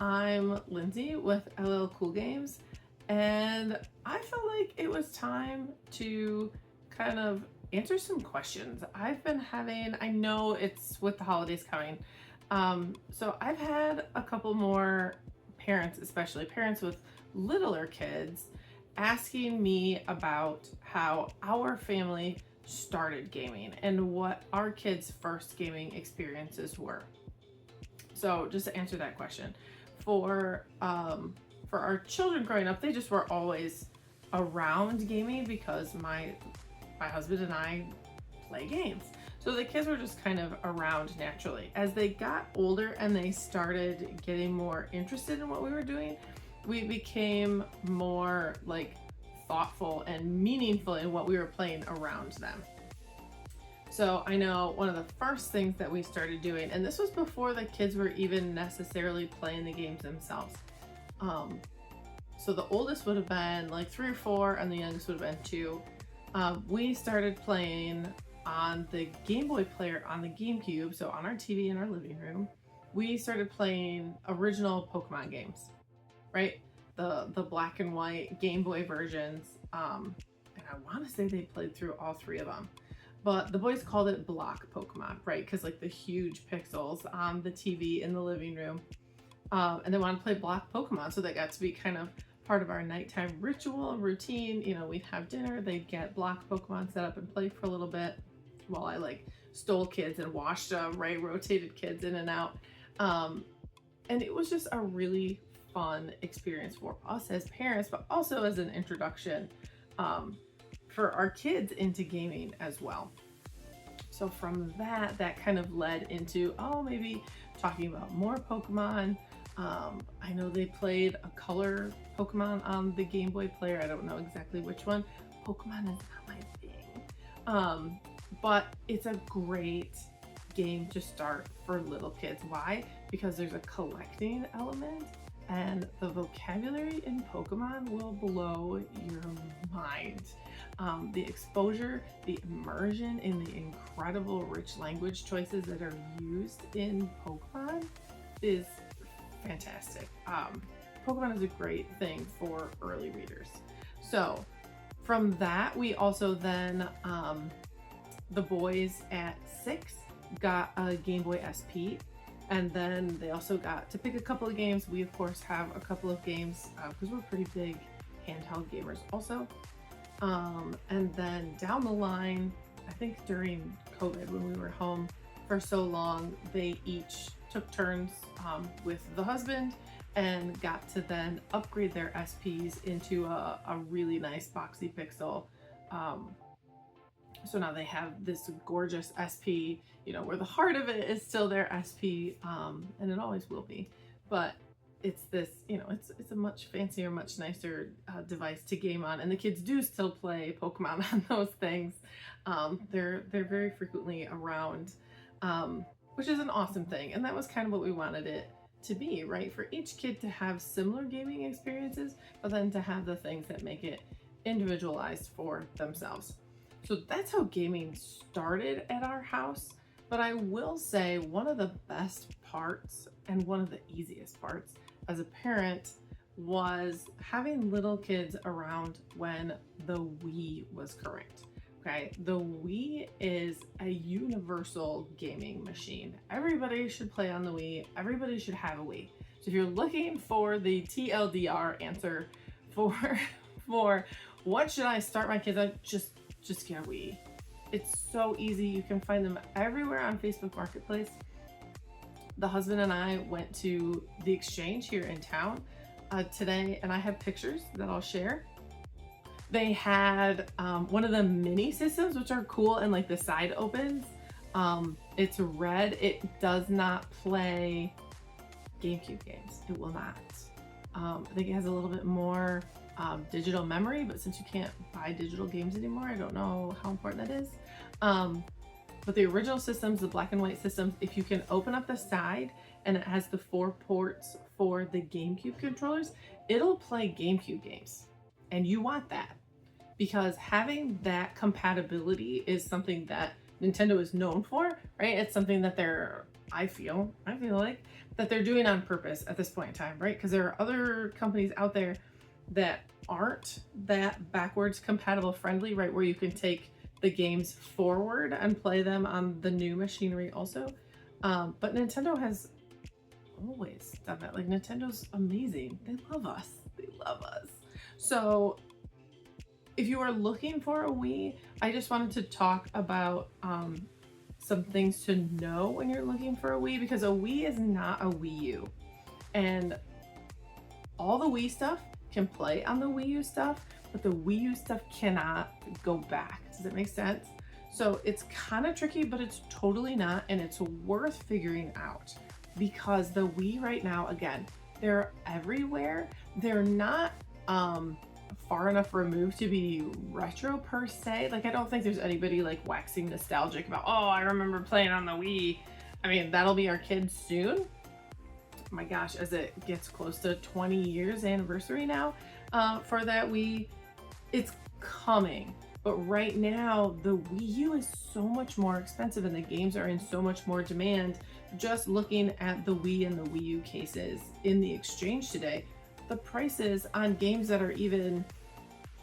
I'm Lindsay with LL Cool Games, and I felt like it was time to kind of answer some questions. I know it's with the holidays coming, so I've had a couple more parents, especially parents with littler kids, asking me about how our family started gaming and what our kids' first gaming experiences were. So just to answer that question, for for our children growing up, they just were always around gaming because my husband and I play games. So the kids were just kind of around naturally. As they got older and they started getting more interested in what we were doing, we became more like thoughtful and meaningful in what we were playing around them. So I know one of the first things that we started doing, and this was before the kids were even necessarily playing the games themselves. Um, so the oldest would have been like 3 or 4, and the youngest would have been 2. We started playing on the Game Boy player on the GameCube, so on our TV in our living room. We started playing original Pokemon games, right? The black and white Game Boy versions. And I want to say they played through all 3 of them. But the boys called it block Pokemon, right? Because like the huge pixels on the TV in the living room. And they wanted to play block Pokemon, so that got to be kind of part of our nighttime ritual routine. You know, we'd have dinner, they'd get block Pokemon set up and play for a little bit while I like stole kids and washed them, right? Rotated kids in and out. And it was just a really fun experience for us as parents, but also as an introduction for our kids into gaming as well. So from that kind of led into, maybe talking about more Pokemon. I know they played a color Pokemon on the Game Boy player. I don't know exactly which one. Pokemon is not my thing. But it's a great game to start for little kids. Why? Because there's a collecting element, and the vocabulary in Pokemon will blow your mind. The exposure, the immersion in the incredible rich language choices that are used in Pokemon is fantastic. Pokemon is a great thing for early readers. So from that, we also then, the boys at 6 got a Game Boy SP, and then they also got to pick a couple of games. We of course have a couple of games because we're pretty big handheld gamers also. And then down the line, I think during COVID when we were home for so long, they each took turns with the husband and got to then upgrade their SPs into a really nice boxy pixel. So now they have this gorgeous SP, you know, where the heart of it is still their SP, and it always will be. But it's this, you know, it's a much fancier, much nicer device to game on, and the kids do still play Pokemon on those things. They're very frequently around, which is an awesome thing, and that was kind of what we wanted it to be, right? For each kid to have similar gaming experiences, but then to have the things that make it individualized for themselves. So that's how gaming started at our house. But I will say one of the best parts and one of the easiest parts as a parent was having little kids around when the Wii was current. Okay, the Wii is a universal gaming machine. Everybody should play on the Wii. Everybody should have a Wii. So if you're looking for the TLDR answer for what should I start my kids on, just get a Wii. It's so easy. You can find them everywhere on Facebook Marketplace. The husband and I went to the Exchange here in town today, and I have pictures that I'll share. They had one of the mini systems, which are cool, and like the side opens. It's red. It does not play GameCube games. It will not. I think it has a little bit more digital memory, but since you can't buy digital games anymore, I don't know how important that is. But the original systems, the black and white systems, if you can open up the side and it has the 4 ports for the GameCube controllers, it'll play GameCube games. And you want that, because having that compatibility is something that Nintendo is known for, right? It's something that I feel like that they're doing on purpose at this point in time, right? Because there are other companies out there that aren't that backwards compatible friendly, right? Where you can take the games forward and play them on the new machinery also. But Nintendo has always done that. Like, Nintendo's amazing. They love us. They love us. So if you are looking for a Wii, I just wanted to talk about some things to know when you're looking for a Wii, because a Wii is not a Wii U. And all the Wii stuff can play on the Wii U stuff, but the Wii U stuff cannot go back. Does it make sense? So it's kind of tricky, but it's totally not, and it's worth figuring out, because the Wii right now, again, they're everywhere. They're not far enough removed to be retro per se. Like, I don't think there's anybody like waxing nostalgic about, oh, I remember playing on the Wii. I mean, that'll be our kids soon. My gosh, as it gets close to 20 years anniversary now for that Wii, it's coming. But right now, the Wii U is so much more expensive and the games are in so much more demand. Just looking at the Wii and the Wii U cases in the exchange today, the prices on games that are even,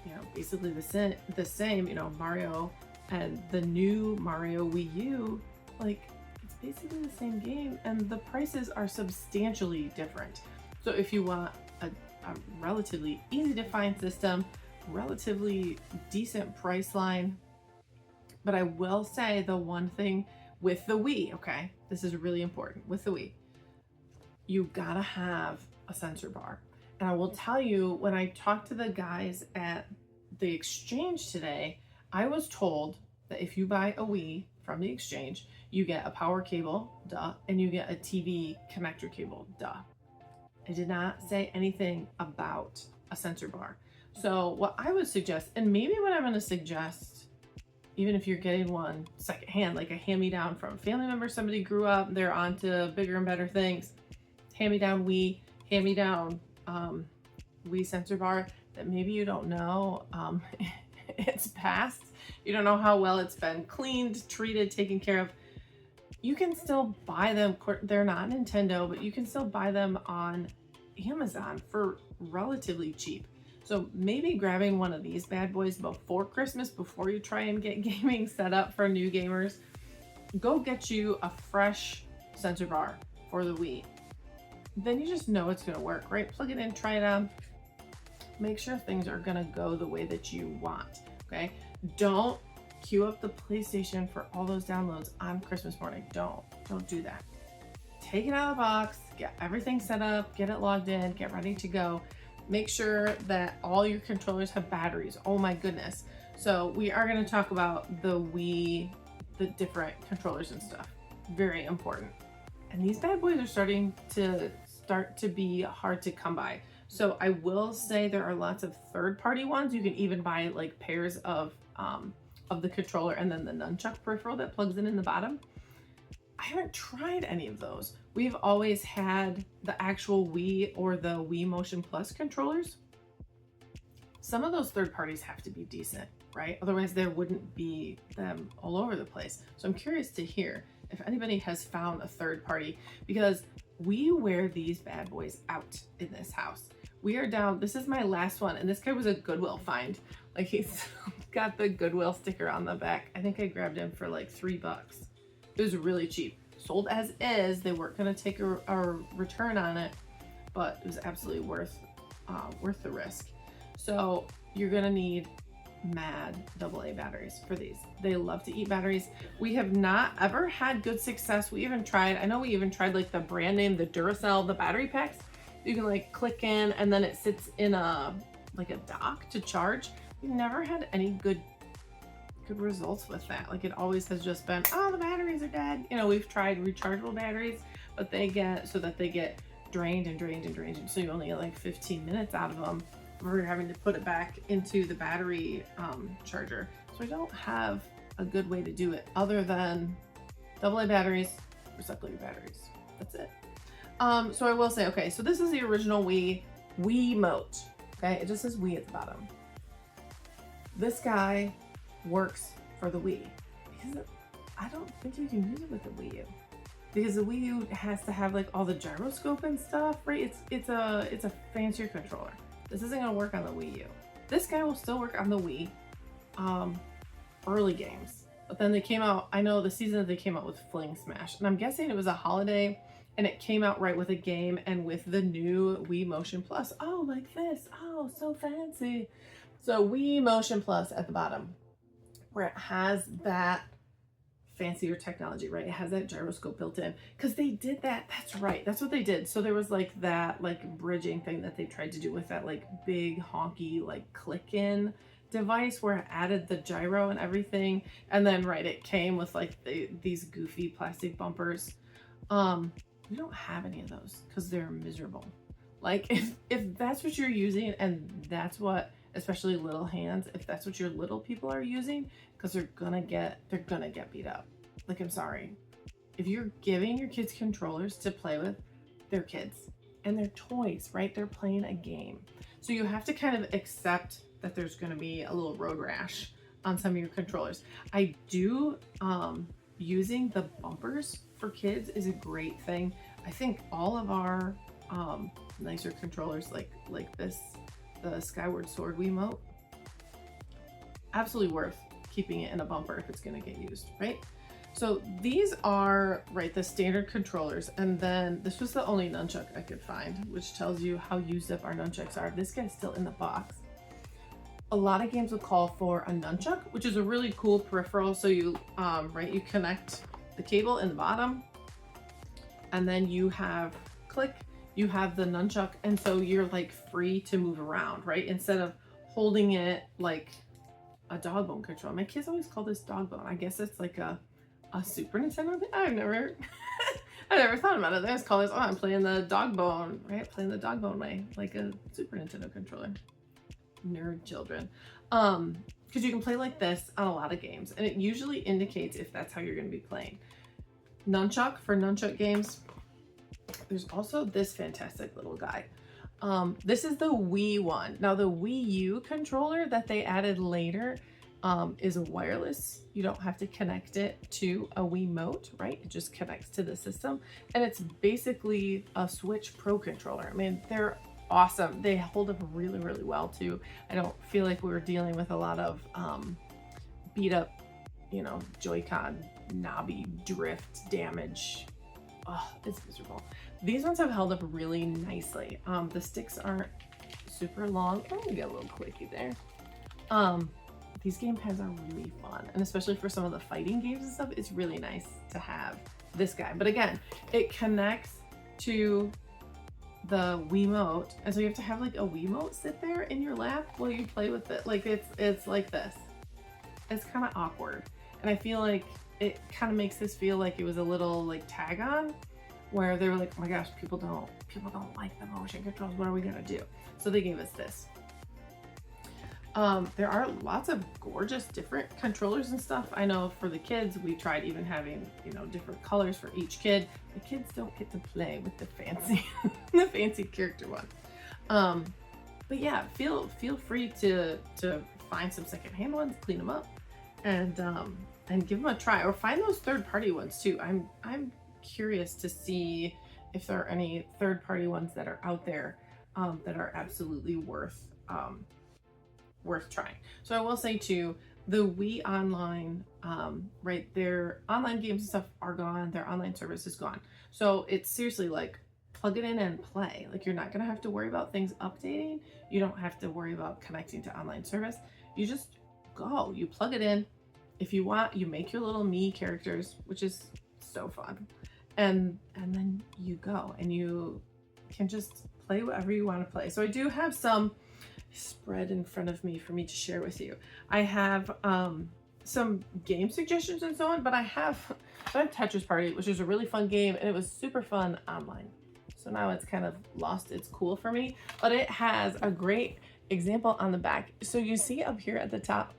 you know, basically the same, you know, Mario and the new Mario Wii U, like, it's basically the same game and the prices are substantially different. So if you want a relatively easy to find system, relatively decent price line, but I will say the one thing with the Wii, okay, this is really important with the Wii, you gotta have a sensor bar. And I will tell you, when I talked to the guys at the exchange today, I was told that if you buy a Wii from the exchange, you get a power cable, duh, and you get a TV connector cable, duh. I did not say anything about a sensor bar. So what I would suggest, and maybe what I'm gonna suggest, even if you're getting one secondhand, like a hand-me-down from a family member, somebody grew up, they're on to bigger and better things, hand-me-down Wii, hand-me-down Wii sensor bar that maybe you don't know it's past, you don't know how well it's been cleaned, treated, taken care of. You can still buy them. They're not Nintendo, but you can still buy them on Amazon for relatively cheap. So maybe grabbing one of these bad boys before Christmas, before you try and get gaming set up for new gamers, go get you a fresh sensor bar for the Wii. Then you just know it's gonna work, right? Plug it in, try it on, make sure things are gonna go the way that you want, okay? Don't queue up the PlayStation for all those downloads on Christmas morning. Don't do that. Take it out of the box, get everything set up, get it logged in, get ready to go. Make sure that all your controllers have batteries. Oh my goodness. So we are gonna talk about the Wii, the different controllers and stuff. Very important. And these bad boys are starting to be hard to come by. So I will say there are lots of third-party ones. You can even buy like pairs of the controller and then the nunchuck peripheral that plugs in the bottom. I haven't tried any of those. We've always had the actual Wii or the Wii Motion Plus controllers. Some of those third parties have to be decent, right? Otherwise there wouldn't be them all over the place. So I'm curious to hear if anybody has found a third party, because we wear these bad boys out in this house. We are down, this is my last one, and this guy was a Goodwill find. Like, he's got the Goodwill sticker on the back. I think I grabbed him for like $3. It was really cheap. Sold as is. They weren't gonna take a return on it, but it was absolutely worth the risk. So you're gonna need mad AA batteries for these. They love to eat batteries. We have not ever had good success. We even tried, I know we even tried like the brand name, the Duracell, the battery packs. You can like click in and then it sits in like a dock to charge. We never had any good results with that. Like, it always has just been, oh, the batteries are dead. You know, we've tried rechargeable batteries, but they get drained and drained and drained. So you only get like 15 minutes out of them. We're having to put it back into the battery charger. So I don't have a good way to do it other than AA batteries, recycle your batteries. That's it. So I will say, okay, so this is the original Wiimote. Okay, it just says Wii at the bottom. This guy works for the Wii. I don't think you can use it with the Wii U. because the Wii U has to have like all the gyroscope and stuff, right? It's a fancier controller. This isn't gonna work on the Wii U. This guy will still work on the Wii, early games. But then they came out, I know the season that they came out with Fling Smash, and I'm guessing it was a holiday and it came out right with a game and with the new Wii Motion Plus. Oh, like this. Oh, so fancy. So Wii Motion Plus at the bottom, where it has that fancier technology, right? It has that gyroscope built in because they did that. That's right. That's what they did. So there was like that like bridging thing that they tried to do with that like big honky like click in device where it added the gyro and everything. And then right, it came with like these goofy plastic bumpers. We don't have any of those because they're miserable. Like if that's what you're using and that's what, especially little hands, if that's what your little people are using, because they're gonna get beat up. Like, I'm sorry. If you're giving your kids controllers to play with, they're kids and they're toys, right? They're playing a game. So you have to kind of accept that there's gonna be a little road rash on some of your controllers. I do, using the bumpers for kids is a great thing. I think all of our nicer controllers like this, the Skyward Sword Wiimote, absolutely worth keeping it in a bumper if it's going to get used, right? So these are, right, the standard controllers, and then this was the only nunchuck I could find, which tells you how used up our nunchucks are. This guy's still in the box. A lot of games will call for a nunchuck, which is a really cool peripheral. So you, right, you connect the cable in the bottom, and then you have click, you have the nunchuck, and so you're like free to move around, right? Instead of holding it like a dog bone controller. My kids always call this dog bone. I guess it's like a Super Nintendo thing. I've never thought about it. They just call this, oh, I'm playing the dog bone, right? Playing the dog bone way, like a Super Nintendo controller. Nerd children. Because you can play like this on a lot of games, and it usually indicates if that's how you're going to be playing. Nunchuck for nunchuck games. There's also this fantastic little guy. This is the Wii one. Now the Wii U controller that they added later is wireless. You don't have to connect it to a Wiimote, right? It just connects to the system, and it's basically a Switch Pro controller. I mean, they're awesome. They hold up really, really well too. I don't feel like we were dealing with a lot of beat up, you know, Joy-Con knobby drift damage. Oh, it's miserable. These ones have held up really nicely. The sticks aren't super long. Oh, we got a little quickie there. These gamepads are really fun, and especially for some of the fighting games and stuff, it's really nice to have this guy. But again, it connects to the Wiimote, and so you have to have like a Wiimote sit there in your lap while you play with it. Like it's like this. It's kind of awkward, and I feel like it kind of makes this feel like it was a little like tag on, where they were like, oh my gosh, people don't like the motion controls. What are we gonna do? So they gave us this. There are lots of gorgeous different controllers and stuff. I know for the kids, we tried even having, you know, different colors for each kid. The kids don't get to play with the fancy, the fancy character one. But yeah, feel free to find some secondhand ones, clean them up, and give them a try, or find those third-party ones too. I'm curious to see if there are any third-party ones that are out there that are absolutely worth trying. So I will say too, the Wii Online, right, their online games and stuff are gone. Their online service is gone. So it's seriously like plug it in and play. Like, you're not gonna have to worry about things updating. You don't have to worry about connecting to online service. You just go, you plug it in. If you want, you make your little Mii characters, which is so fun. And then you go and you can just play whatever you want to play. So I do have some spread in front of me for me to share with you. I have some game suggestions and so on, but I have Tetris Party, which is a really fun game, and it was super fun online. So now it's kind of lost its cool for me, but it has a great example on the back. So you see up here at the top,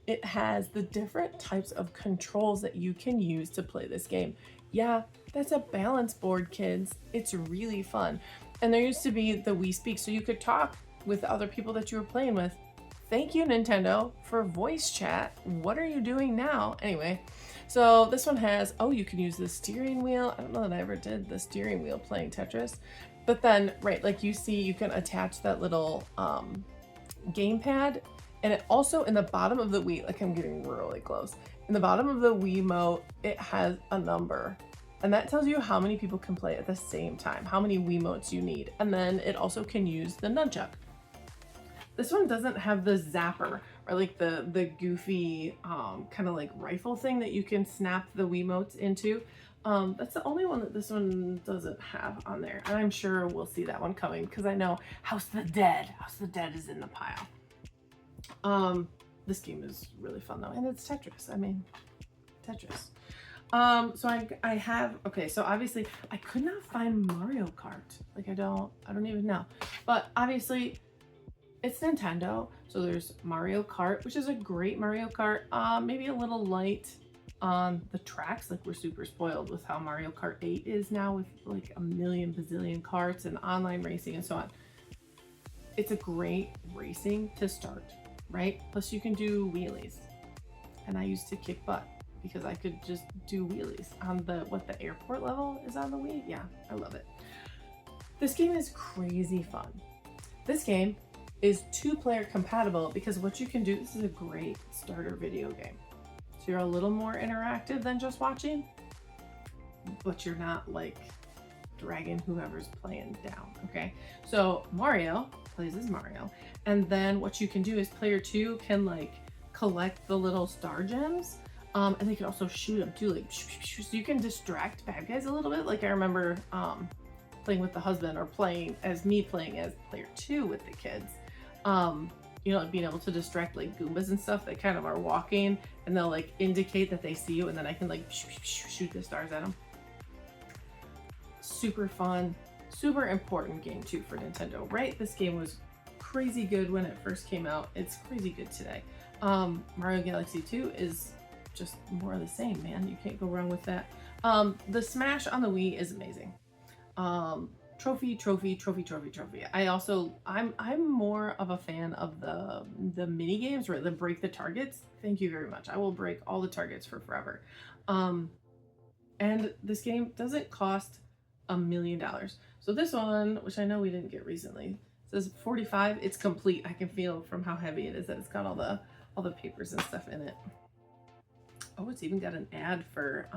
it has the different types of controls that you can use to play this game. Yeah, that's a balance board, kids. It's really fun. And there used to be the Wii Speak, so you could talk with the other people that you were playing with Thank you, Nintendo, for voice chat. What are you doing now? Anyway, so this one has, oh, you can use the steering wheel. I don't know that I ever did the steering wheel playing Tetris. But then, right, like you see, you can attach that little gamepad. And it also, in the bottom of the Wii, like I'm getting really close. In the bottom of the Wiimote, it has a number. And that tells you how many people can play at the same time, how many Wiimotes you need. And then it also can use the nunchuck. This one doesn't have the zapper or like the goofy kind of like rifle thing that you can snap the Wiimotes into. That's the only one that this one doesn't have on there. And I'm sure we'll see that one coming because I know House of the Dead is in the pile. This game is really fun though. And it's Tetris. I mean, Tetris. So I have, okay, so obviously I could not find Mario Kart. Like I don't even know, but obviously it's Nintendo. So there's Mario Kart, which is a great Mario Kart, maybe a little light on the tracks. Like we're super spoiled with how Mario Kart 8 is now with like a million bazillion karts and online racing and so on. It's a great racing to start, right? Plus you can do wheelies. And I used to kick butt because I could just do wheelies on the airport level is on the Wii. Yeah, I love it. This game is crazy fun. This game is 2-player compatible because what you can do, this is a great starter video game. So you're a little more interactive than just watching, but you're not like dragging whoever's playing down, okay? So Mario plays as Mario, and then what you can do is player 2 can like collect the little star gems, and they can also shoot them too, like so you can distract bad guys a little bit. Like I remember playing with the husband or playing as player 2 with the kids. You know, like being able to distract like Goombas and stuff that kind of are walking and they'll like indicate that they see you and then I can like shoot the stars at them. Super fun, super important game too for Nintendo, right? This game was crazy good when it first came out. It's crazy good today. Mario Galaxy 2 is just more of the same, man. You can't go wrong with that. The Smash on the Wii is amazing. Trophy. I'm more of a fan of the mini games, right? The break the targets. Thank you very much. I will break all the targets for forever. And this game doesn't cost $1 million. So this one, which I know we didn't get recently, says 45. It's complete. I can feel from how heavy it is that it's got all the papers and stuff in it. Oh, it's even got an ad for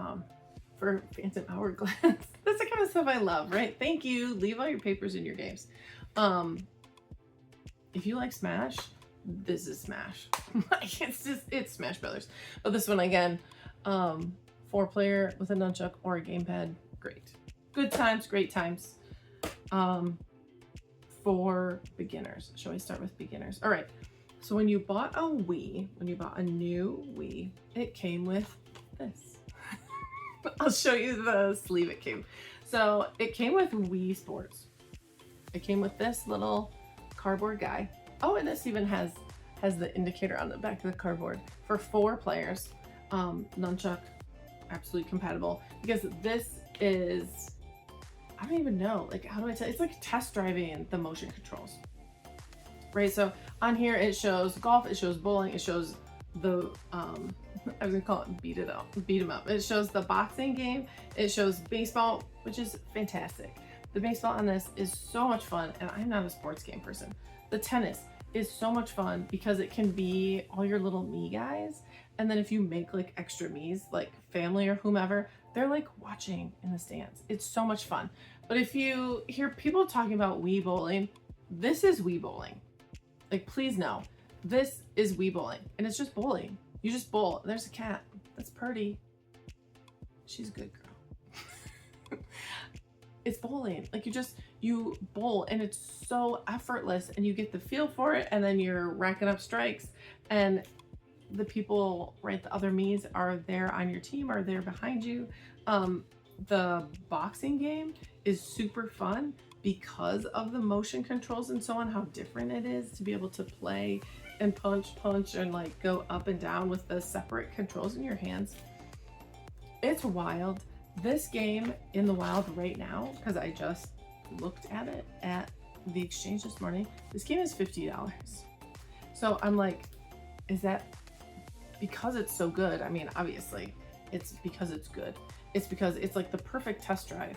Phantom Hourglass. That's the kind of stuff I love, right? Thank you. Leave all your papers in your games. If you like Smash, this is Smash. it's Smash Brothers. But this one again, 4-player with a nunchuck or a gamepad, great. Good times, great times. For beginners. Shall we start with beginners? All right. So when you bought a Wii, when you bought a new Wii, it came with this. I'll show you the sleeve it came. So it came with Wii Sports. It came with this little cardboard guy. Oh, and this even has the indicator on the back of the cardboard for 4 players. Nunchuck, absolutely compatible because this is, I don't even know, like how do I tell? It's like test driving the motion controls, right? So on here it shows golf, it shows bowling, it shows the I was gonna call it beat 'em up. It shows the boxing game, it shows baseball, which is fantastic. The baseball on this is so much fun, and I'm not a sports game person. The tennis is so much fun because it can be all your little me guys, and then if you make like extra me's, like family or whomever, they're like watching in the stands. It's so much fun. But if you hear people talking about Wii bowling, this is Wii bowling. Like, please know, this is Wii bowling, and it's just bowling. You just bowl. There's a cat. That's Purdy. She's a good girl. It's bowling. Like you bowl and it's so effortless and you get the feel for it, and then you're racking up strikes, and the people, right, the other me's are there on your team, are there behind you. The boxing game is super fun because of the motion controls and so on, how different it is to be able to play and punch and like go up and down with the separate controls in your hands. It's wild. This game in the wild right now, because I just looked at it at the exchange this morning, this game is $50. So I'm like, is that because it's so good? I mean, obviously, it's because it's good. It's because it's like the perfect test drive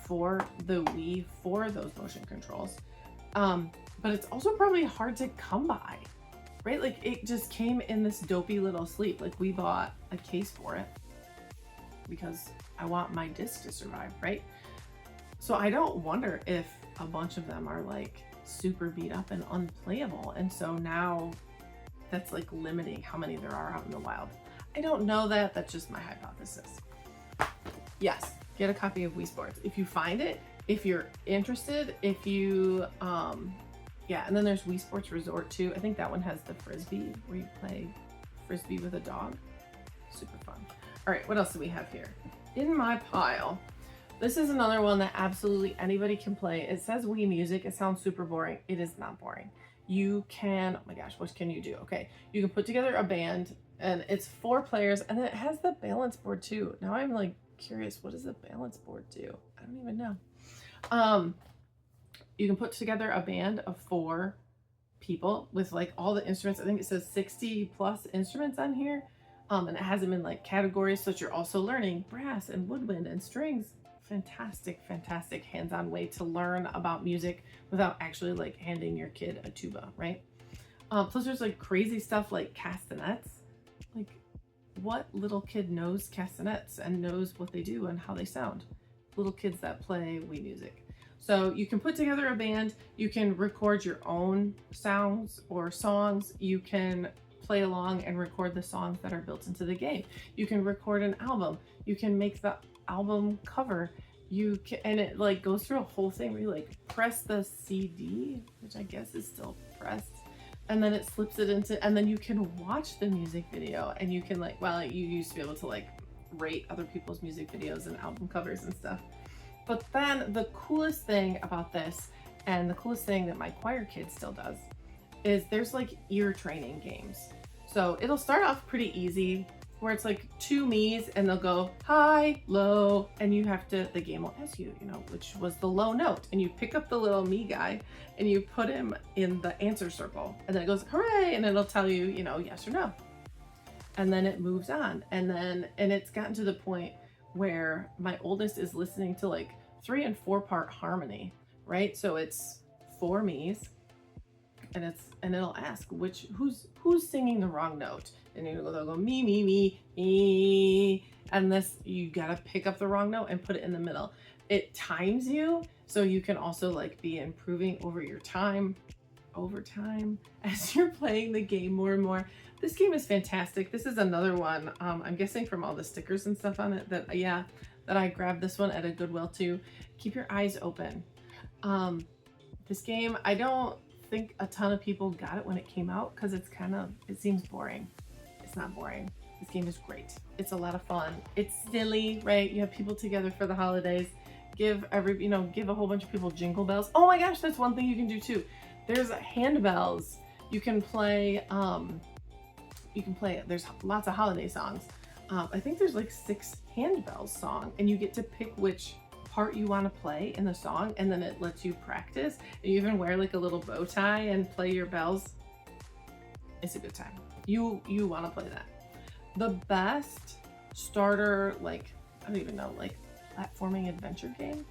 for the Wii for those motion controls. But it's also probably hard to come by, right? Like it just came in this dopey little sleeve. Like we bought a case for it because I want my disc to survive, right? So I don't wonder if a bunch of them are like super beat up and unplayable. And so now that's like limiting how many there are out in the wild. I don't know that, that's just my hypothesis. Yes, get a copy of Wii Sports. If you find it, if you're interested, if you, yeah, and then there's Wii Sports Resort too. I think that one has the Frisbee where you play Frisbee with a dog. Super fun. All right, what else do we have here? In my pile, this is another one that absolutely anybody can play. It says Wii Music. It sounds super boring. It is not boring. You can, oh my gosh, what can you do? Okay, you can put together a band and it's 4 players and then it has the balance board too. Now I'm like curious, what does the balance board do? I don't even know. You can put together a band of 4 people with like all the instruments. I think it says 60 plus instruments on here. And it has them in like categories so that you're also learning brass and woodwind and strings. Fantastic, fantastic hands-on way to learn about music without actually like handing your kid a tuba, right? Plus there's like crazy stuff like castanets. Like what little kid knows castanets and knows what they do and how they sound? Little kids that play Wii Music. So you can put together a band, you can record your own sounds or songs, you can play along and record the songs that are built into the game. You can record an album, you can make the album cover, you can, and it like goes through a whole thing where you like press the CD, which I guess is still pressed, and then it slips it into, and then you can watch the music video and you can like, well, you used to be able to like rate other people's music videos and album covers and stuff. But then the coolest thing about this, and the coolest thing that my choir kid still does, is there's like ear training games. So it'll start off pretty easy where it's like 2 me's and they'll go high, low, and you have to, the game will ask you, you know, which was the low note, and you pick up the little me guy and you put him in the answer circle and then it goes hooray, and it'll tell you, you know, yes or no. And then it moves on, and it's gotten to the point where my oldest is listening to like 3 and 4 part harmony, right? So it's 4 me's and it'll ask who's singing the wrong note, and they'll go me me me me, and this, you gotta pick up the wrong note and put it in the middle. It times you so you can also like be improving over your time over time as you're playing the game more and more. This game is fantastic. This is another one, I'm guessing from all the stickers and stuff on it, that yeah, that I grabbed this one at a Goodwill too. Keep your eyes open. This game, I don't think a ton of people got it when it came out because it's kind of, it seems boring. It's not boring. This game is great. It's a lot of fun. It's silly, right? You have people together for the holidays. Give a whole bunch of people jingle bells. Oh my gosh, that's one thing you can do too. There's handbells. You can play, there's lots of holiday songs. I think there's like 6 handbells song, and you get to pick which part you want to play in the song, and then it lets you practice. And you even wear like a little bow tie and play your bells. It's a good time. You want to play that. The best starter, like, I don't even know, like platforming adventure game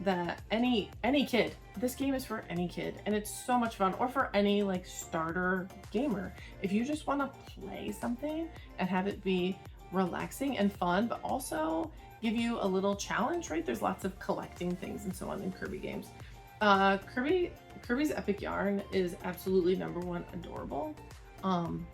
that any kid, this game is for any kid, and it's so much fun, or for any like starter gamer. If you just want to play something and have it be relaxing and fun, but also give you a little challenge, right? There's lots of collecting things and so on in Kirby games. Kirby's Epic Yarn is absolutely #1 adorable.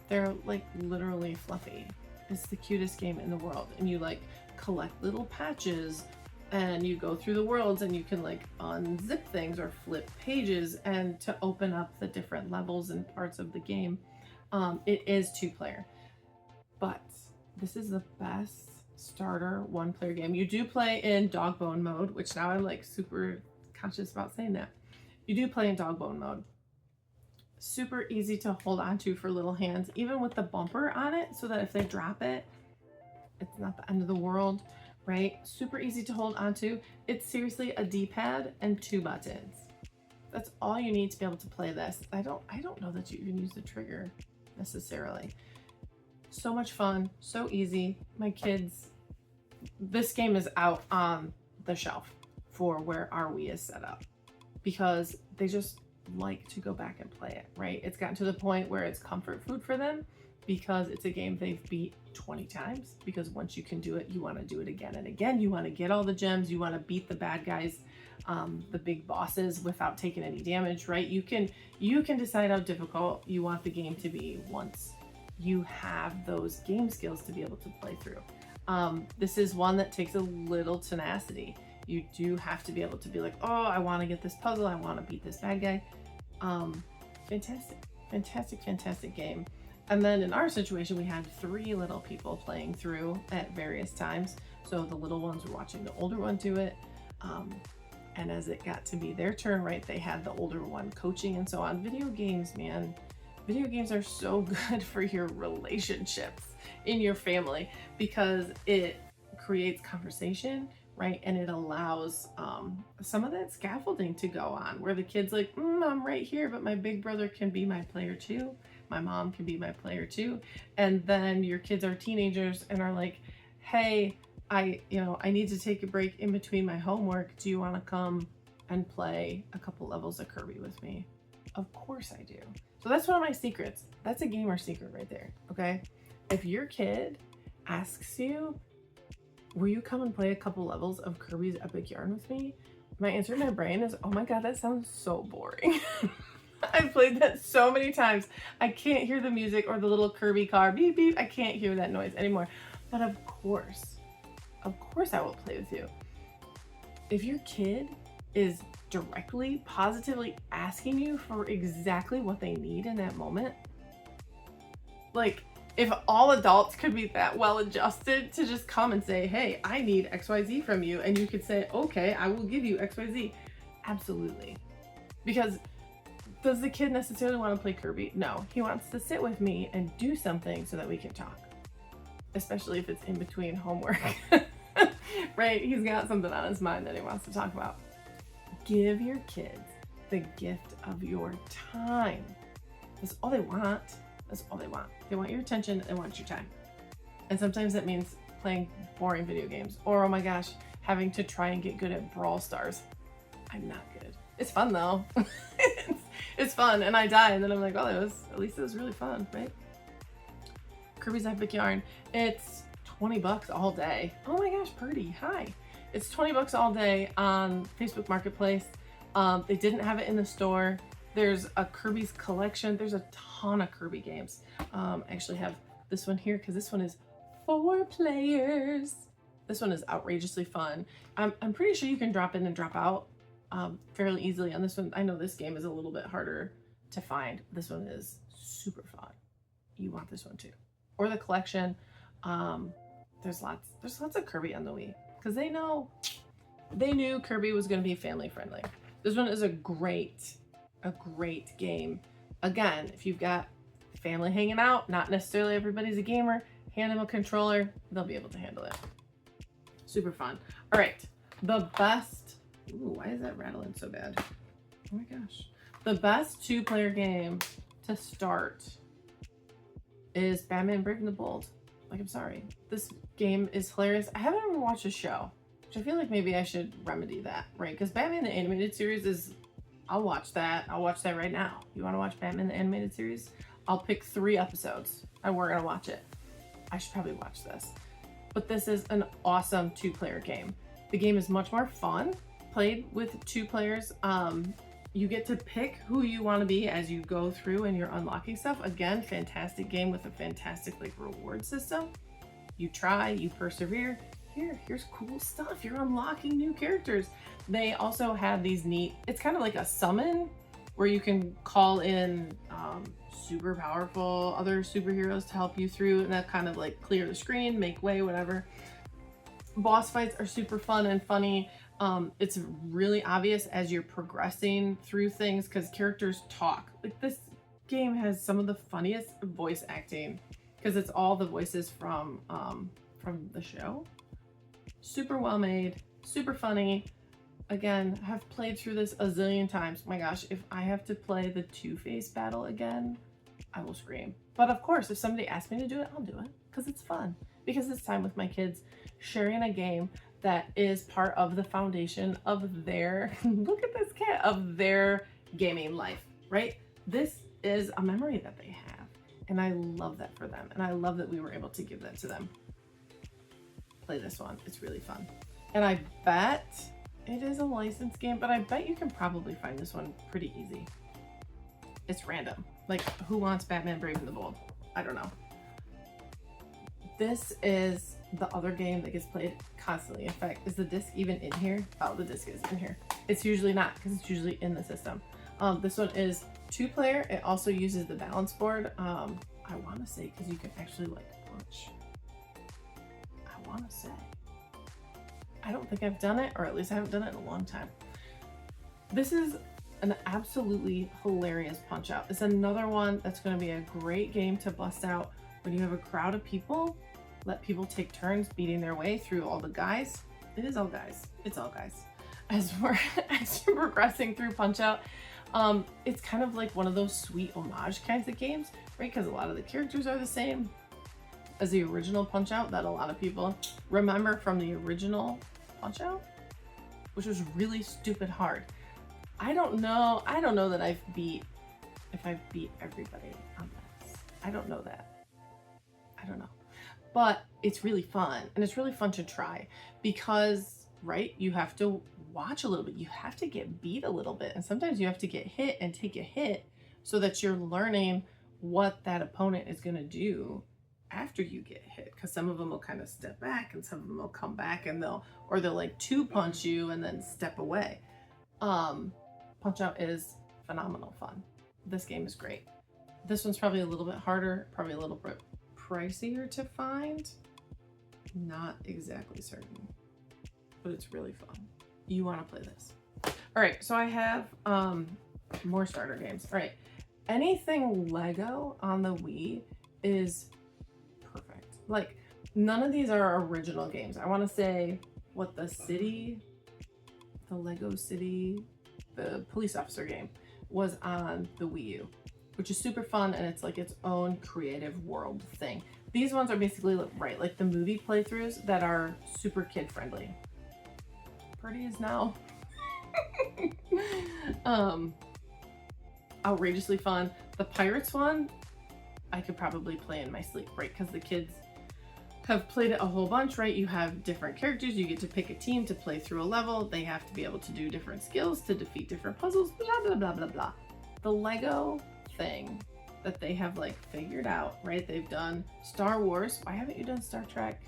They're like literally fluffy. It's the cutest game in the world, and you like collect little patches and you go through the worlds, and you can like unzip things or flip pages and to open up the different levels and parts of the game. It is 2-player, but this is the best starter 1-player game. You do play in dog bone mode, which now I'm like super conscious about saying that. You do play in dog bone mode. Super easy to hold on to for little hands, even with the bumper on it, so that if they drop it, it's not the end of the world, right? Super easy to hold on to. It's seriously a D-pad and 2 buttons. That's all you need to be able to play this. I don't know that you even use the trigger necessarily. So much fun, so easy. My kids, this game is out on the shelf for where our Wii is set up because they just like to go back and play it, right? It's gotten to the point where it's comfort food for them because it's a game they've beat 20 times, because once you can do it, you want to do it again and again. You want to get all the gems, you want to beat the bad guys, the big bosses without taking any damage, right? You can decide how difficult you want the game to be once you have those game skills to be able to play through. This is one that takes a little tenacity. You do have to be able to be like, oh, I want to get this puzzle, I want to beat this bad guy. Fantastic game. And then in our situation, we had 3 little people playing through at various times. So the little ones were watching the older one do it. And as it got to be their turn, right, they had the older one coaching and so on. Video games, man, video games are so good for your relationships in your family because it creates conversation, right? And it allows some of that scaffolding to go on where the kid's like, I'm right here, but my big brother can be my player too. My mom can be my player too. And then your kids are teenagers and are like, hey, I need to take a break in between my homework. Do you want to come and play a couple levels of Kirby with me? Of course I do. So that's one of my secrets. That's a gamer secret right there, okay? If your kid asks you, will you come and play a couple levels of Kirby's Epic Yarn with me? My answer in my brain is, oh my God, that sounds so boring. I've played that so many times. I can't hear the music or the little Kirby car beep beep. I can't hear that noise anymore. But of course I will play with you. If your kid is directly, positively asking you for exactly what they need in that moment, like if all adults could be that well adjusted to just come and say, hey, I need XYZ from you, and you could say, okay, I will give you XYZ. Absolutely. Because does the kid necessarily want to play Kirby? No, he wants to sit with me and do something so that we can talk, especially if it's in between homework. Right? He's got something on his mind that he wants to talk about. Give your kids the gift of your time. That's all they want. That's all they want. They want your attention, they want your time. And sometimes that means playing boring video games, or oh my gosh, having to try and get good at Brawl Stars. I'm not good. It's fun though. It's fun, and I die, and then I'm like, oh, at least it was really fun, right? Kirby's Epic Yarn. It's $20 all day. Oh my gosh, Purdy, hi. It's $20 all day on Facebook Marketplace. They didn't have it in the store. There's a Kirby's collection. There's a ton of Kirby games. I actually have this one here because this one is 4 players. This one is outrageously fun. I'm pretty sure you can drop in and drop out fairly easily on this one. I know this game is a little bit harder to find. This one is super fun. You want this one too. Or the collection. There's lots of Kirby on the Wii because they knew Kirby was going to be family friendly. This one is a great game. Again, if you've got family hanging out, not necessarily everybody's a gamer, hand them a controller, they'll be able to handle it. Super fun. All right, the best, why is that rattling so bad? Oh my gosh. The best 2-player game to start is Batman Brave and the Bold. Like, I'm sorry. This game is hilarious. I haven't ever watched a show, which I feel like maybe I should remedy that, right? Because Batman the Animated Series is, I'll watch that. I'll watch that right now. You want to watch Batman the Animated Series? I'll pick 3 episodes and we're going to watch it. I should probably watch this. But this is an awesome 2-player game. The game is much more fun played with 2 players. You get to pick who you want to be as you go through and you're unlocking stuff. Again, fantastic game with a fantastic reward system. You try, you persevere. Here's cool stuff. You're unlocking new characters. They also have these neat, it's kind of like a summon where you can call in super powerful other superheroes to help you through, and that kind of like clear the screen, make way, whatever. Boss fights are super fun and funny. It's really obvious as you're progressing through things because characters talk. Like, this game has some of the funniest voice acting because it's all the voices from the show. Super well made, super funny. again, have played through this a zillion times. My gosh, if I have to play the Two-Face battle again, I will scream. But of course, if somebody asks me to do it, I'll do it because it's fun. Because it's time with my kids, sharing a game that is part of the foundation of their, look at this cat, of their gaming life, right? This is a memory that they have. And I love that for them. And I love that we were able to give that to them. Play this one. It's really fun. And I bet it is a licensed game, but I bet you can probably find this one pretty easy. It's random. Like, who wants Batman Brave and the Bold? I don't know. This is the other game that gets played constantly. In fact, is the disc even in here? Oh, the disc is in here. It's usually not because it's usually in the system. This one is 2-player. It also uses the balance board. I want to say because you can actually like punch. I want to say. I don't think I've done it, or at least I haven't done it in a long time. This is an absolutely hilarious punch out. It's another one that's going to be a great game to bust out when you have a crowd of people. Let people take turns beating their way through all the guys. It is all guys. It's all guys. As you're progressing through Punch Out, it's kind of like one of those sweet homage kinds of games, right? Because a lot of the characters are the same as the original Punch Out that a lot of people remember from the original Punch Out, which was really stupid hard. I don't know that I've beat everybody on this. I don't know that. I don't know. But it's really fun, and it's really fun to try because, right, you have to watch a little bit. You have to get beat a little bit, and sometimes you have to get hit and take a hit so that you're learning what that opponent is going to do after you get hit, because some of them will kind of step back and some of them will come back and they'll like two punch you and then step away. Punch Out is phenomenal fun. This game is great. This one's probably a little bit harder, probably a little bit pricier to find. Not exactly certain, but it's really fun. You want to play this. All right, so I have more starter games. All right, anything Lego on the Wii is perfect. Like, none of these are original games. I want to say what the Lego City, the police officer game was on the Wii U, which is super fun, and it's like its own creative world thing. These ones are basically like the movie playthroughs that are super kid friendly. Pretty as now. Outrageously fun. The Pirates one, I could probably play in my sleep, right? Because the kids have played it a whole bunch, right? You have different characters. You get to pick a team to play through a level. They have to be able to do different skills to defeat different puzzles, blah, blah, blah, blah, blah. The Lego thing that they have like figured out, right? They've done Star Wars. Why haven't you done Star Trek?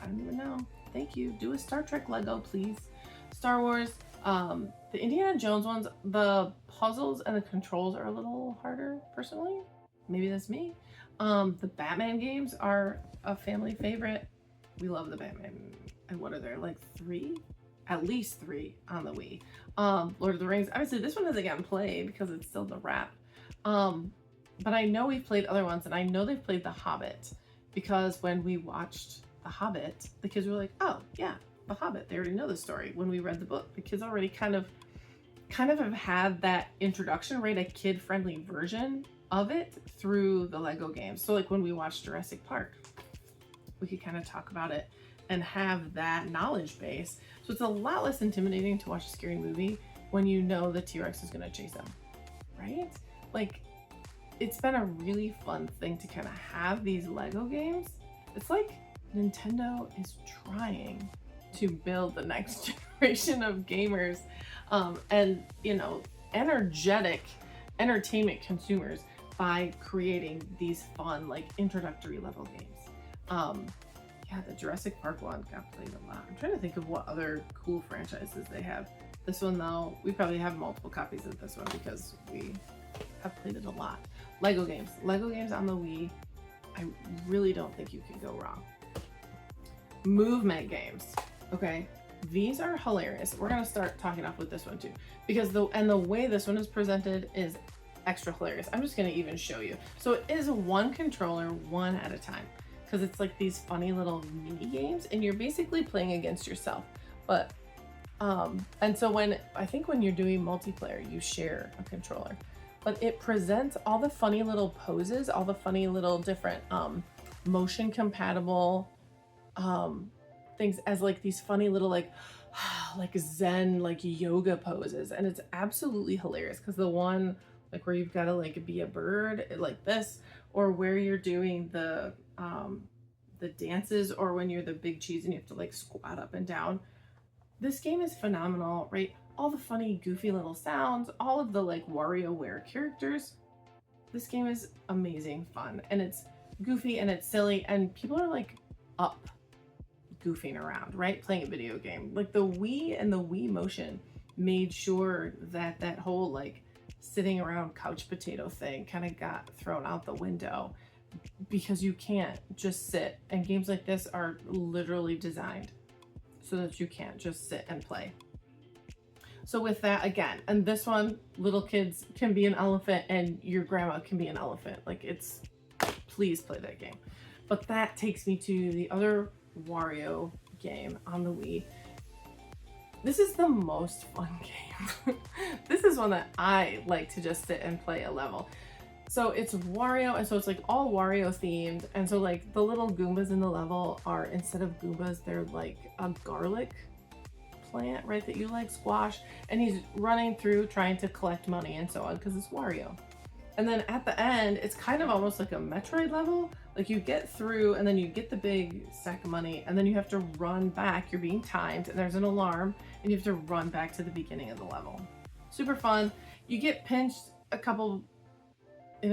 I don't even know. Thank you. Do a Star Trek Lego, please. Star Wars. The Indiana Jones ones, the puzzles and the controls are a little harder, personally. Maybe that's me. The Batman games are a family favorite. We love the Batman. And what are there, like 3? At least 3 on the Wii. Lord of the Rings. Obviously, this one hasn't gotten played because it's still the wrap. But I know we've played other ones, and I know they've played The Hobbit, because when we watched The Hobbit, the kids were like, oh, yeah, The Hobbit. They already know the story. When we read the book, the kids already kind of have had that introduction, right? A kid-friendly version of it through the Lego games. So like when we watched Jurassic Park, we could kind of talk about it and have that knowledge base. So it's a lot less intimidating to watch a scary movie when you know the T-Rex is going to chase them, right? Like, it's been a really fun thing to kind of have these Lego games. It's like Nintendo is trying to build the next generation of gamers and, you know, energetic entertainment consumers by creating these fun, like, introductory level games. Yeah, the Jurassic Park one got played a lot. I'm trying to think of what other cool franchises they have. This one, though, we probably have multiple copies of this one because we have played it a lot. Lego games. Lego games on the Wii, I really don't think you can go wrong. Movement games. Okay, these are hilarious. We're gonna start talking off with this one too, because the way this one is presented is extra hilarious. I'm just gonna even show you. So it is one controller, one at a time, because it's like these funny little mini games, and you're basically playing against yourself. But And so I think when you're doing multiplayer, you share a controller, but it presents all the funny little poses, all the funny little different motion compatible things as like these funny little like like Zen like yoga poses, and it's absolutely hilarious because the one like where you've got to like be a bird like this, or where you're doing the dances, or when you're the big cheese and you have to like squat up and down. This game is phenomenal, right? All the funny, goofy little sounds, all of the like WarioWare characters. This game is amazing fun, and it's goofy and it's silly, and people are like up goofing around, right? Playing a video game. Like the Wii and the Wii Motion made sure that that whole like sitting around couch potato thing kind of got thrown out the window, because you can't just sit, and games like this are literally designed so that you can't just sit and play. So with that, again, and this one, little kids can be an elephant and your grandma can be an elephant. Like it's, please play that game. But that takes me to the other Wario game on the Wii. This is the most fun game. This is one that I like to just sit and play a level. So it's Wario, and so it's like all Wario themed, and so like the little Goombas in the level are, instead of Goombas, they're like a garlic plant, right, that you like squash, and he's running through trying to collect money and so on because it's Wario. And then at the end, it's kind of almost like a Metroid level. Like you get through and then you get the big sack of money, and then you have to run back. You're being timed and there's an alarm and you have to run back to the beginning of the level. Super fun. You get pinched in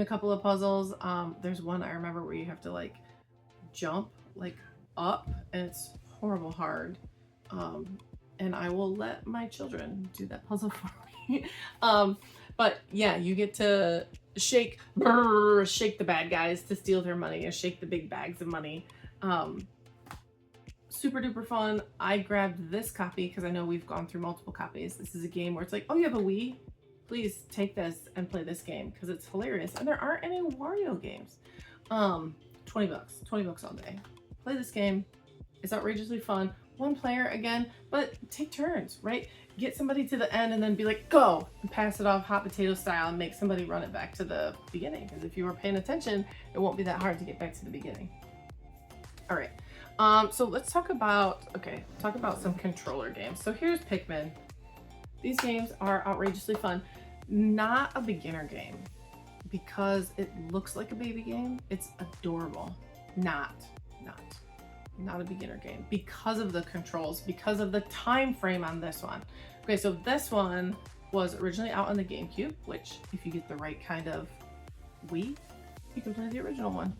a couple of puzzles. There's one I remember where you have to like jump like up, and it's horrible hard. And I will let my children do that puzzle for me. But yeah, you get to shake the bad guys to steal their money, and shake the big bags of money. Super duper fun. I grabbed this copy because I know we've gone through multiple copies. This is a game where it's like, oh, you have a Wii? Please take this and play this game because it's hilarious. And there aren't any Wario games. $20 all day. Play this game. It's outrageously fun. One player again, but take turns, right? Get somebody to the end and then be like, go, and pass it off hot potato style and make somebody run it back to the beginning. Because if you were paying attention, it won't be that hard to get back to the beginning. All right. So let's talk about some controller games. So here's Pikmin. These games are outrageously fun. Not a beginner game because it looks like a baby game. It's adorable. Not a beginner game because of the controls, because of the time frame on this one. Okay, so this one was originally out on the GameCube, which if you get the right kind of Wii, you can play the original one.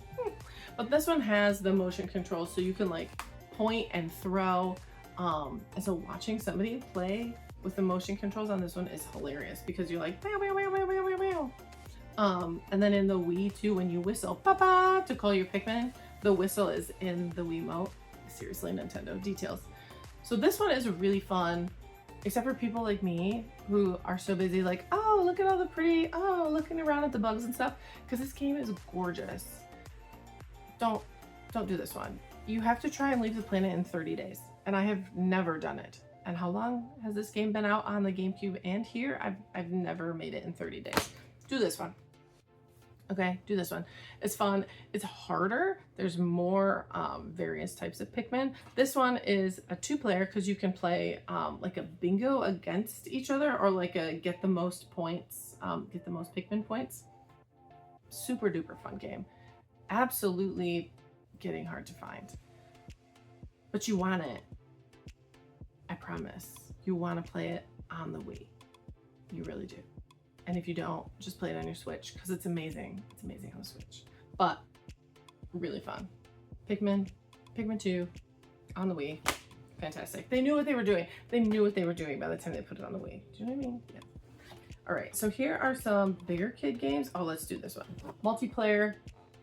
But this one has the motion controls, so you can like point and throw. And so watching somebody play with the motion controls on this one is hilarious because you're like, bow, bow, bow, bow, bow, bow, bow. And then in the Wii too, when you whistle "Papa" to call your Pikmin, the whistle is in the Wiimote. Seriously, Nintendo details. So this one is really fun, except for people like me who are so busy like, oh, look at all the pretty, oh, looking around at the bugs and stuff, because this game is gorgeous. Don't do this one. You have to try and leave the planet in 30 days, and I have never done it. And how long has this game been out on the GameCube and here? I've never made it in 30 days. Do this one. Okay, do this one. It's fun. It's harder. There's more various types of Pikmin. This one is a 2-player because you can play like a bingo against each other, or like a get the most points, get the most Pikmin points. Super duper fun game. Absolutely getting hard to find. But you want it. I promise. You want to play it on the Wii. You really do. And if you don't, just play it on your Switch because it's amazing. It's amazing on the Switch. But really fun. Pikmin 2 on the Wii. Fantastic. They knew what they were doing. They knew what they were doing by the time they put it on the Wii. Do you know what I mean? Yeah. All right, so here are some bigger kid games. Oh, let's do this one. Multiplayer,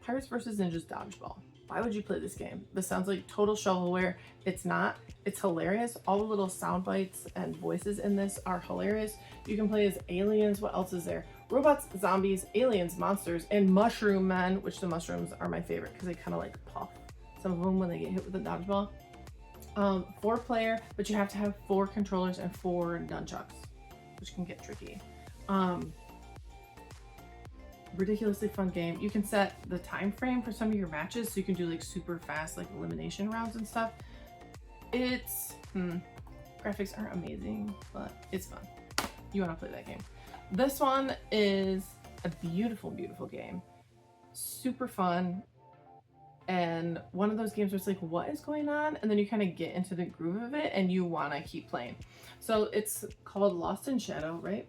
Pirates vs. Ninjas Dodgeball. Why would you play this game? This sounds like total shovelware. It's not. It's hilarious. All the little sound bites and voices in this are hilarious. You can play as aliens. What else is there? Robots, zombies, aliens, monsters, and mushroom men, which the mushrooms are my favorite because they kind of like puff some of them when they get hit with a dodgeball. Four player, but you have to have 4 controllers and 4 nunchucks, which can get tricky. Ridiculously fun game. You can set the time frame for some of your matches, so you can do like super fast like elimination rounds and stuff. It's graphics aren't amazing, but it's fun. You want to play that game. This one is a beautiful, beautiful game. Super fun. And one of those games where it's like, what is going on? And then you kind of get into the groove of it and you want to keep playing. So it's called Lost in Shadow, right?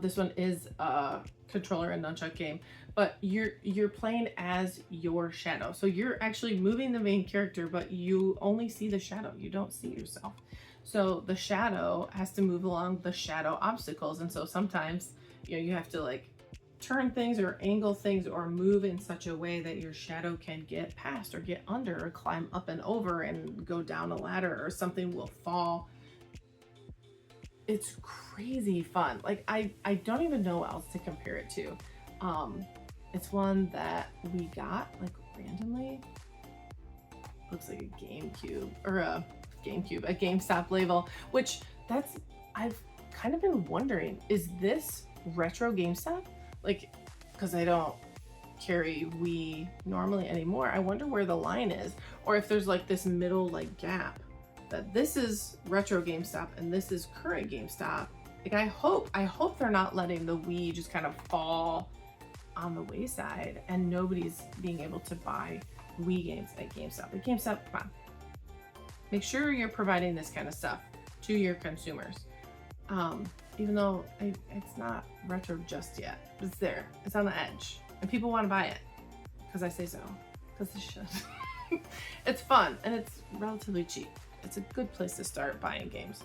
This one is a controller and nunchuck game, but you're playing as your shadow. So you're actually moving the main character, but you only see the shadow. You don't see yourself. So the shadow has to move along the shadow obstacles. And so sometimes, you know, you have to like turn things or angle things or move in such a way that your shadow can get past or get under or climb up and over and go down a ladder, or something will fall. It's crazy fun. Like I don't even know what else to compare it to. It's one that we got like randomly. Looks like a GameCube or a GameStop label, which I've kind of been wondering, is this retro GameStop? Like, because I don't carry Wii normally anymore. I wonder where the line is, or if there's like this middle like gap that this is retro GameStop and this is current GameStop. Like I hope they're not letting the Wii just kind of fall on the wayside and nobody's being able to buy Wii games at GameStop. Like GameStop, come on. Make sure you're providing this kind of stuff to your consumers. Even though it's not retro just yet. It's there. It's on the edge. And people want to buy it. Because I say so. Because they should. It's fun and it's relatively cheap. It's a good place to start buying games.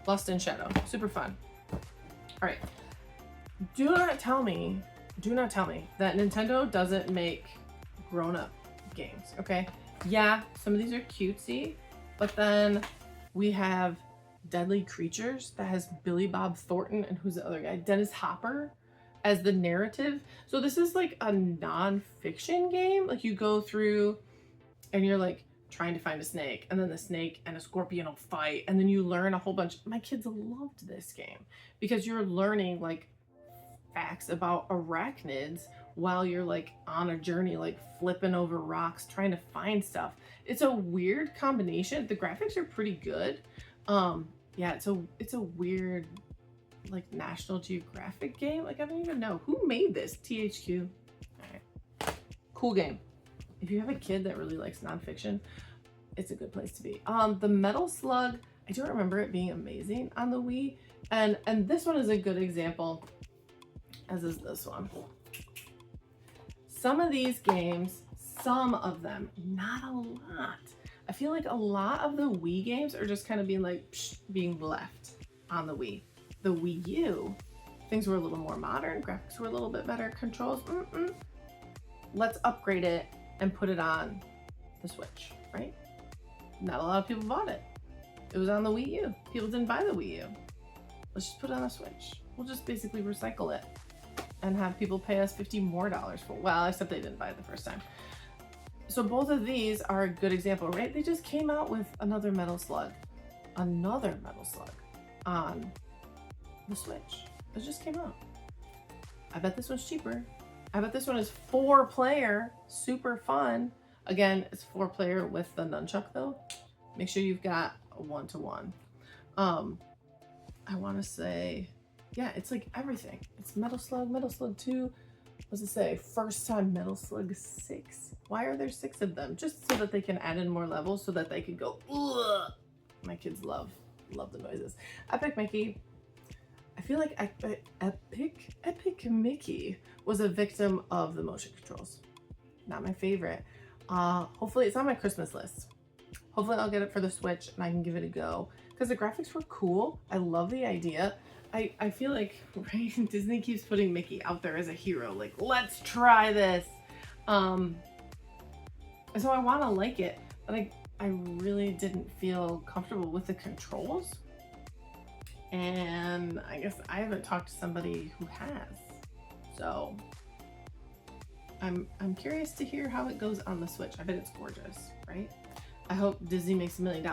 Lost in Shadow. Super fun. Alright. Do not tell me that Nintendo doesn't make grown-up games, okay? Yeah, some of these are cutesy, but then we have Deadly Creatures that has Billy Bob Thornton and who's the other guy? Dennis Hopper as the narrative. So this is like a non-fiction game. Like you go through and you're like trying to find a snake, and then the snake and a scorpion will fight, and then you learn a whole bunch. My kids loved this game because you're learning like facts about arachnids while you're like on a journey, like flipping over rocks trying to find stuff. It's a weird combination. The graphics are pretty good. Yeah, it's a weird like National Geographic game. Like I don't even know who made this. THQ. All right. Cool game. If you have a kid that really likes nonfiction, it's a good place to be. The Metal Slug, I don't remember it being amazing on the Wii, and this one is a good example, as is this one. Some of these games, some of them, not a lot. I feel like a lot of the Wii games are just kind of being like being left on the Wii. The Wii U, things were a little more modern, graphics were a little bit better, controls. Let's upgrade it and put it on the Switch, right? Not a lot of people bought it. It was on the Wii U. People didn't buy the Wii U. Let's just put it on the Switch. We'll just basically recycle it and have people pay us $50 more for it. Well, except they didn't buy it the first time. So both of these are a good example, right? They just came out with another Metal Slug on the Switch. It just came out. I bet this one's cheaper. I bet this one is 4-player, super fun. Again, it's 4-player with the nunchuck though. Make sure you've got a 1-to-1. I want to say, yeah, it's like everything. It's Metal Slug 2. What's it say? First time Metal Slug 6. Why are there 6 of them? Just so that they can add in more levels so that they can go, ugh. My kids love the noises. Epic Mickey. I feel like Epic Mickey was a victim of the motion controls. Not my favorite. Hopefully it's on my Christmas list. Hopefully I'll get it for the Switch and I can give it a go. Because the graphics were cool. I love the idea. I feel like, right, Disney keeps putting Mickey out there as a hero. Like, let's try this. So I want to like it. But I really didn't feel comfortable with the controls. And I guess I haven't talked to somebody who has. So I'm curious to hear how it goes on the Switch. I bet it's gorgeous, right? I hope Disney makes $1 million.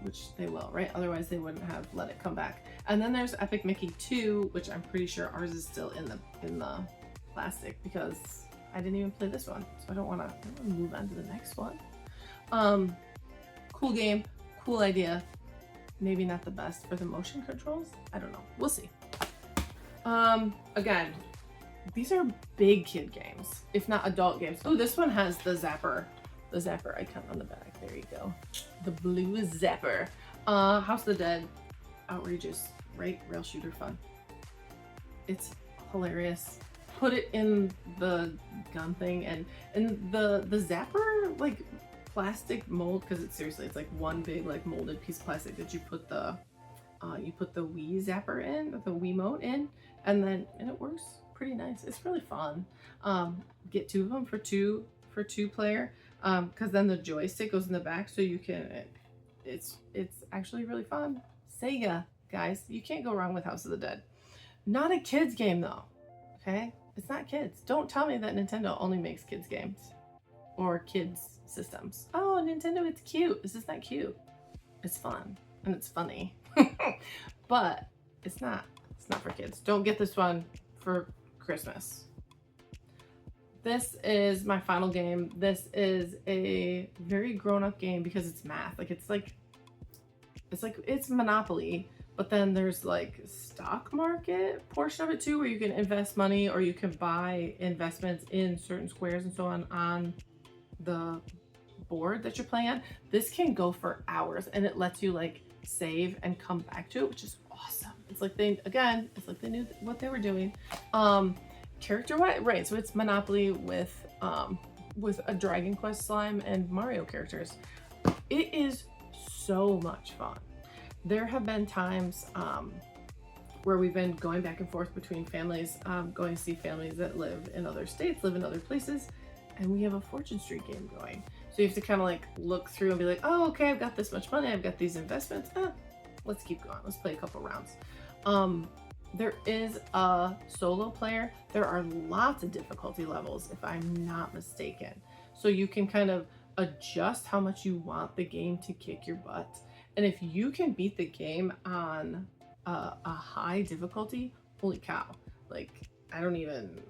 Which they will, right? Otherwise they wouldn't have let it come back. And then there's Epic Mickey 2, which I'm pretty sure ours is still in the plastic because I didn't even play this one. So I don't wanna move on to the next one. Cool game, cool idea. Maybe not the best for the motion controls. I don't know, we'll see. Again, these are big kid games, if not adult games. Oh, this one has the zapper icon on the back. There you go. The blue zapper. House of the Dead. Outrageous, right? Rail shooter fun. It's hilarious. Put it in the gun thing and the zapper like plastic mold, because it's seriously, it's like one big like molded piece of plastic that you put the Wii zapper in, the Wiimote in, and it works pretty nice. It's really fun. Get 2 of them for two player. Because then the joystick goes in the back, so you can. It's actually really fun. Sega, guys, you can't go wrong with House of the Dead. Not a kids game though. Okay, it's not kids. Don't tell me that Nintendo only makes kids games or kids systems. Oh, Nintendo, it's cute. This is not cute. It's fun and it's funny, but it's not for kids. Don't get this one for Christmas. This is my final game. This is a very grown-up game because it's math. It's Monopoly, but then there's like stock market portion of it too, where you can invest money or you can buy investments in certain squares and so on the board that you're playing on. This can go for hours and it lets you like save and come back to it, which is awesome. It's like they knew what they were doing. Character wise, right? So it's Monopoly with a Dragon Quest slime and Mario characters. It is so much fun. There have been times where we've been going back and forth between families, going to see families that live in other states, live in other places, and we have a Fortune Street game going. So you have to kind of like look through and be like, oh, okay, I've got this much money, I've got these investments. Let's keep going. Let's play a couple rounds. There is a solo player. There are lots of difficulty levels, if I'm not mistaken. So you can kind of adjust how much you want the game to kick your butt. And if you can beat the game on a high difficulty, holy cow. Like, I don't even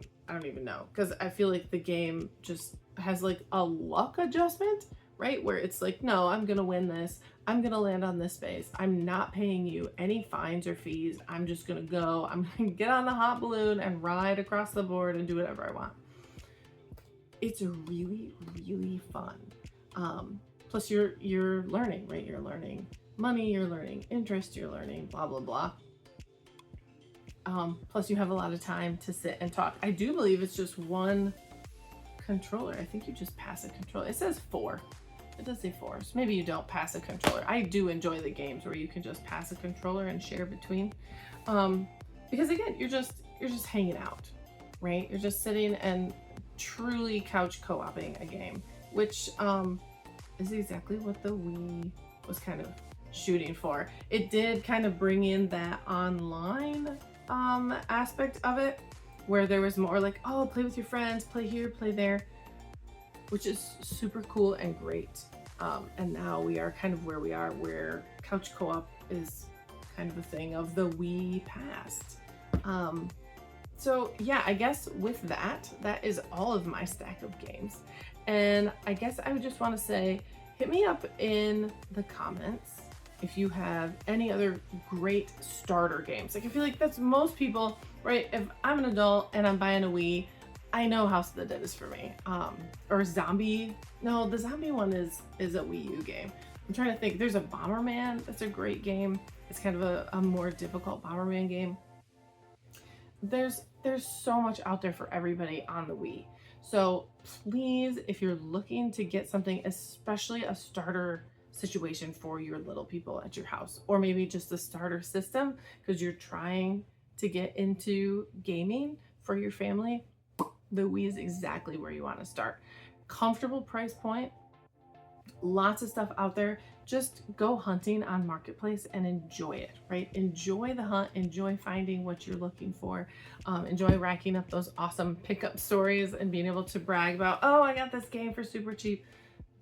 know. Because I feel like the game just has like a luck adjustment, right? Where it's like, no, I'm gonna win this. I'm gonna land on this space. I'm not paying you any fines or fees. I'm just gonna go. I'm gonna get on the hot balloon and ride across the board and do whatever I want. It's really, really fun. Plus you're learning, right? You're learning money, you're learning interest, you're learning blah, blah, blah. Plus you have a lot of time to sit and talk. I do believe it's just one controller. I think you just pass a controller. It says 4. It does say 4, so maybe you don't pass a controller. I do enjoy the games where you can just pass a controller and share between, because again, you're just hanging out, right? You're just sitting and truly couch co-oping a game, which is exactly what the Wii was kind of shooting for. It did kind of bring in that online aspect of it, where there was more like, oh, play with your friends, play here, play there, which is super cool and great. And now we are kind of where we are, where couch co-op is kind of a thing of the Wii past. So yeah, I guess with that is all of my stack of games. And I guess I would just want to say, hit me up in the comments if you have any other great starter games. Like, I feel like that's most people, right? If I'm an adult and I'm buying a Wii, I know House of the Dead is for me. Or Zombie. No, the Zombie one is a Wii U game. I'm trying to think. There's a Bomberman. That's a great game. It's kind of a more difficult Bomberman game. There's so much out there for everybody on the Wii. So please, if you're looking to get something, especially a starter situation for your little people at your house, or maybe just a starter system because you're trying to get into gaming for your family, the Wii is exactly where you want to start. Comfortable price point, lots of stuff out there. Just go hunting on Marketplace and enjoy it, right? Enjoy the hunt, enjoy finding what you're looking for, enjoy racking up those awesome pickup stories and being able to brag about, oh, I got this game for super cheap.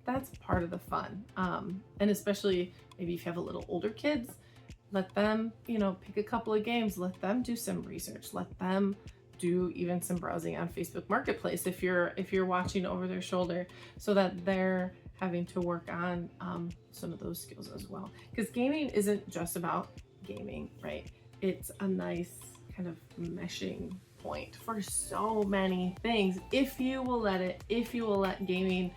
that's part of the fun. And especially maybe if you have a little older kids, let them, pick a couple of games, let them do some research, let them do even some browsing on Facebook Marketplace if you're watching over their shoulder, so that they're having to work on some of those skills as well. Because gaming isn't just about gaming, right? It's a nice kind of meshing point for so many things if you will let it, if you will let gaming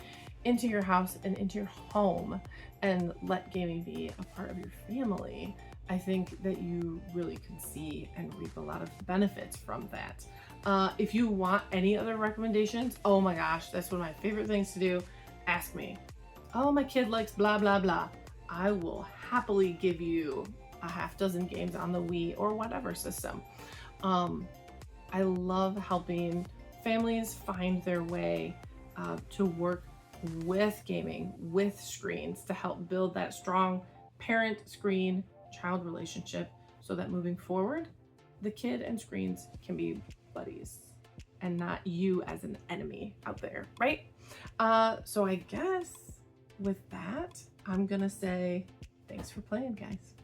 into your house and into your home and let gaming be a part of your family. I think that you really can see and reap a lot of benefits from that. If you want any other recommendations, oh my gosh, that's one of my favorite things to do. Ask me. Oh, my kid likes blah, blah, blah. I will happily give you a half dozen games on the Wii or whatever system. I love helping families find their way to work with gaming, with screens, to help build that strong parent screen child relationship, so that moving forward, the kid and screens can be buddies and not you as an enemy out there, right? So I guess with that, I'm gonna say thanks for playing, guys.